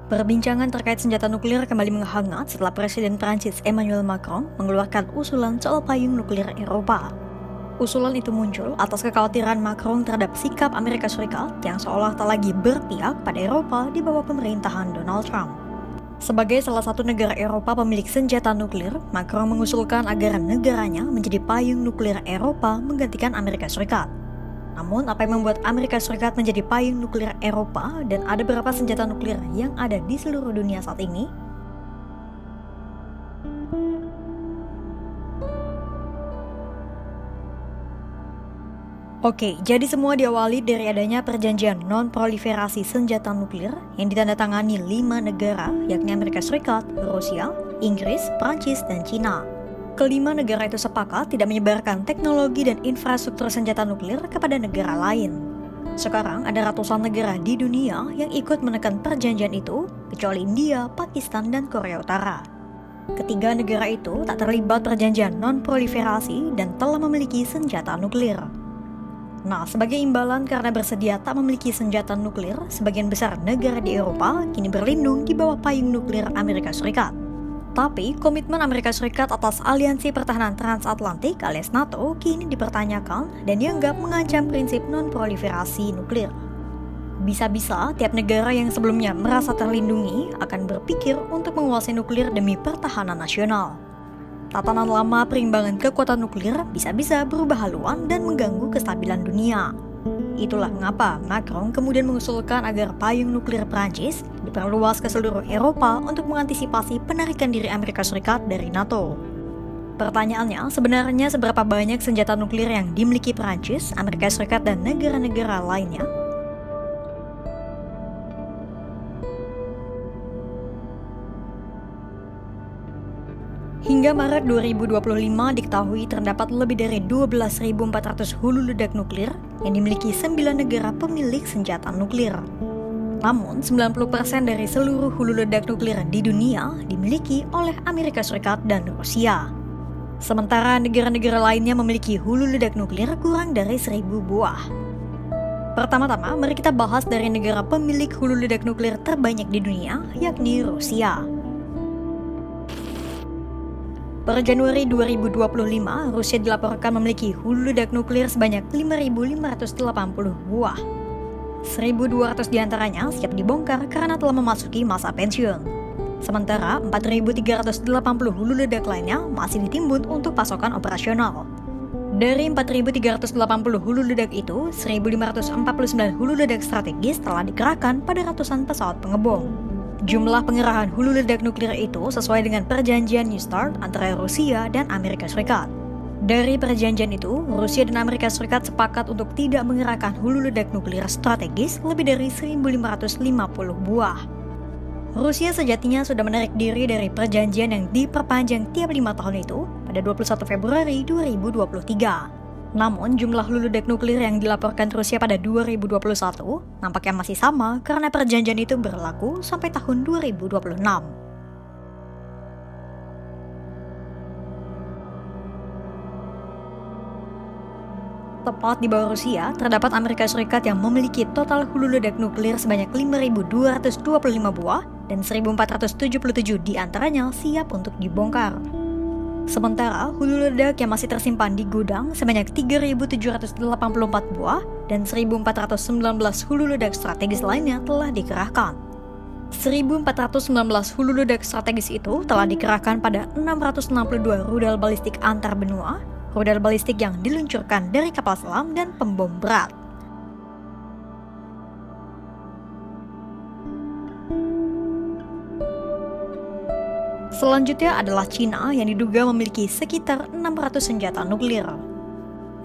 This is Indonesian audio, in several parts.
Perbincangan terkait senjata nuklir kembali menghangat setelah Presiden Prancis Emmanuel Macron mengeluarkan usulan soal payung nuklir Eropa. Usulan itu muncul atas kekhawatiran Macron terhadap sikap Amerika Serikat yang seolah tak lagi berpihak pada Eropa di bawah pemerintahan Donald Trump. Sebagai salah satu negara Eropa pemilik senjata nuklir, Macron mengusulkan agar negaranya menjadi payung nuklir Eropa menggantikan Amerika Serikat. Namun, apa yang membuat Amerika Serikat menjadi payung nuklir Eropa dan ada berapa senjata nuklir yang ada di seluruh dunia saat ini? Oke, jadi semua diawali dari adanya perjanjian non-proliferasi senjata nuklir yang ditandatangani 5 negara, yakni Amerika Serikat, Rusia, Inggris, Prancis, dan Cina. Kelima negara itu sepakat tidak menyebarkan teknologi dan infrastruktur senjata nuklir kepada negara lain. Sekarang ada ratusan negara di dunia yang ikut menekan perjanjian itu, kecuali India, Pakistan, dan Korea Utara. Ketiga negara itu tak terlibat perjanjian non-proliferasi dan telah memiliki senjata nuklir. Nah, sebagai imbalan karena bersedia tak memiliki senjata nuklir, sebagian besar negara di Eropa kini berlindung di bawah payung nuklir Amerika Serikat. Tapi, komitmen Amerika Serikat atas Aliansi Pertahanan Transatlantik alias NATO kini dipertanyakan dan dianggap mengancam prinsip non-proliferasi nuklir. Bisa-bisa tiap negara yang sebelumnya merasa terlindungi akan berpikir untuk menguasai nuklir demi pertahanan nasional. Tatanan lama perimbangan kekuatan nuklir bisa-bisa berubah haluan dan mengganggu kestabilan dunia. Itulah mengapa Macron kemudian mengusulkan agar payung nuklir Prancis diperluas ke seluruh Eropa untuk mengantisipasi penarikan diri Amerika Serikat dari NATO. Pertanyaannya, sebenarnya seberapa banyak senjata nuklir yang dimiliki Prancis, Amerika Serikat, dan negara-negara lainnya? Hingga Maret 2025 diketahui terdapat lebih dari 12.400 hulu ledak nuklir yang dimiliki 9 negara pemilik senjata nuklir. Namun, 90% dari seluruh hulu ledak nuklir di dunia dimiliki oleh Amerika Serikat dan Rusia. Sementara negara-negara lainnya memiliki hulu ledak nuklir kurang dari 1.000 buah. Pertama-tama, mari kita bahas dari negara pemilik hulu ledak nuklir terbanyak di dunia, yakni Rusia. Per Januari 2025, Rusia dilaporkan memiliki hulu ledak nuklir sebanyak 5.580 buah. 1.200 diantaranya siap dibongkar karena telah memasuki masa pensiun. Sementara 4.380 hulu ledak lainnya masih ditimbun untuk pasokan operasional. Dari 4.380 hulu ledak itu, 1.549 hulu ledak strategis telah dikerahkan pada ratusan pesawat pengebom. Jumlah pengerahan hulu ledak nuklir itu sesuai dengan perjanjian New START antara Rusia dan Amerika Serikat. Dari perjanjian itu, Rusia dan Amerika Serikat sepakat untuk tidak mengerahkan hulu ledak nuklir strategis lebih dari 1.550 buah. Rusia sejatinya sudah menarik diri dari perjanjian yang diperpanjang tiap 5 tahun itu pada 21 Februari 2023. Namun, jumlah hulu ledak nuklir yang dilaporkan Rusia pada 2021 nampaknya masih sama karena perjanjian itu berlaku sampai tahun 2026. Tepat di bawah Rusia, terdapat Amerika Serikat yang memiliki total hulu ledak nuklir sebanyak 5.225 buah dan 1.477 diantaranya siap untuk dibongkar. Sementara, hulu ledak yang masih tersimpan di gudang sebanyak 3.784 buah dan 1.419 hulu ledak strategis lainnya telah dikerahkan. 1.419 hulu ledak strategis itu telah dikerahkan pada 662 rudal balistik antar benua, rudal balistik yang diluncurkan dari kapal selam dan pembom berat. Selanjutnya adalah Cina yang diduga memiliki sekitar 600 senjata nuklir.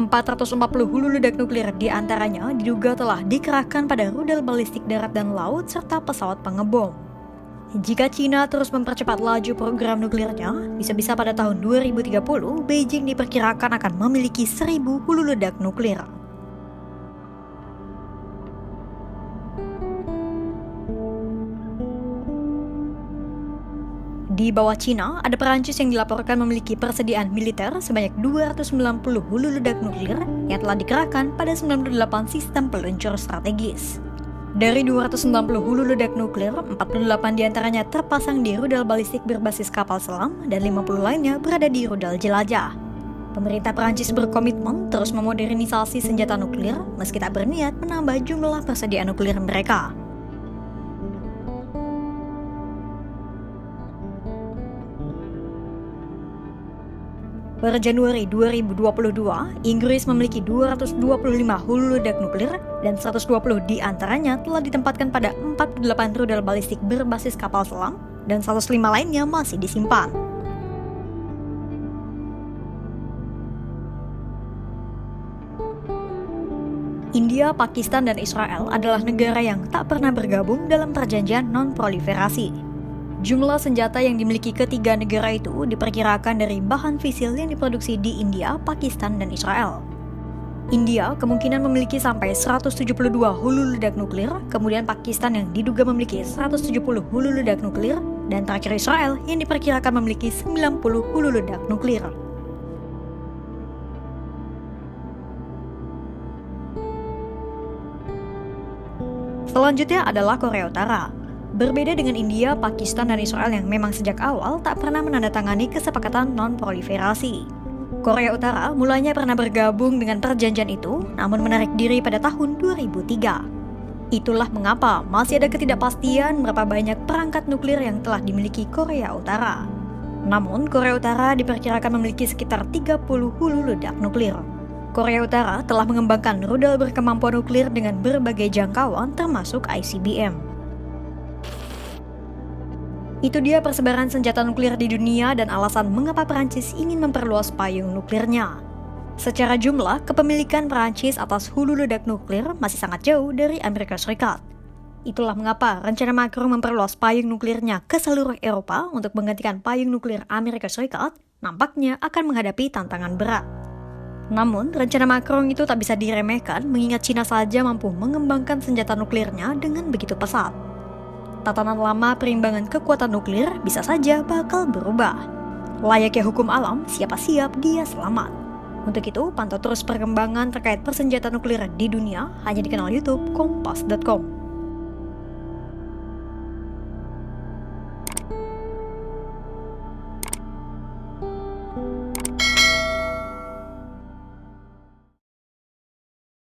440 hulu ledak nuklir diantaranya diduga telah dikerahkan pada rudal balistik darat dan laut serta pesawat pengebom. Jika Cina terus mempercepat laju program nuklirnya, bisa-bisa pada tahun 2030 Beijing diperkirakan akan memiliki 1.000 hulu ledak nuklir. Di bawah Cina, ada Perancis yang dilaporkan memiliki persediaan militer sebanyak 290 hulu ledak nuklir yang telah dikerahkan pada 98 sistem peluncur strategis. Dari 290 hulu ledak nuklir, 48 diantaranya terpasang di rudal balistik berbasis kapal selam dan 50 lainnya berada di rudal jelajah. Pemerintah Prancis berkomitmen terus memodernisasi senjata nuklir meski tak berniat menambah jumlah persediaan nuklir mereka. Per Januari 2022, Inggris memiliki 225 hulu ledak nuklir dan 120 di antaranya telah ditempatkan pada 48 rudal balistik berbasis kapal selam dan 105 lainnya masih disimpan. India, Pakistan, dan Israel adalah negara yang tak pernah bergabung dalam perjanjian non-proliferasi. Jumlah senjata yang dimiliki ketiga negara itu diperkirakan dari bahan fisil yang diproduksi di India, Pakistan, dan Israel. India kemungkinan memiliki sampai 172 hulu ledak nuklir, kemudian Pakistan yang diduga memiliki 170 hulu ledak nuklir, dan terakhir Israel yang diperkirakan memiliki 90 hulu ledak nuklir. Selanjutnya adalah Korea Utara. Berbeda dengan India, Pakistan, dan Israel yang memang sejak awal tak pernah menandatangani kesepakatan non-proliferasi. Korea Utara mulanya pernah bergabung dengan perjanjian itu, namun menarik diri pada tahun 2003. Itulah mengapa masih ada ketidakpastian berapa banyak perangkat nuklir yang telah dimiliki Korea Utara. Namun, Korea Utara diperkirakan memiliki sekitar 30 hulu ledak nuklir. Korea Utara telah mengembangkan rudal berkemampuan nuklir dengan berbagai jangkauan termasuk ICBM. Itu dia persebaran senjata nuklir di dunia dan alasan mengapa Perancis ingin memperluas payung nuklirnya. Secara jumlah, kepemilikan Perancis atas hulu ledak nuklir masih sangat jauh dari Amerika Serikat. Itulah mengapa rencana Macron memperluas payung nuklirnya ke seluruh Eropa untuk menggantikan payung nuklir Amerika Serikat nampaknya akan menghadapi tantangan berat. Namun, rencana Macron itu tak bisa diremehkan mengingat China saja mampu mengembangkan senjata nuklirnya dengan begitu pesat. Tatanan lama perimbangan kekuatan nuklir bisa saja bakal berubah. Layaknya hukum alam, siapa siap dia selamat. Untuk itu, pantau terus perkembangan terkait persenjataan nuklir di dunia hanya di kanal YouTube Kompas.com.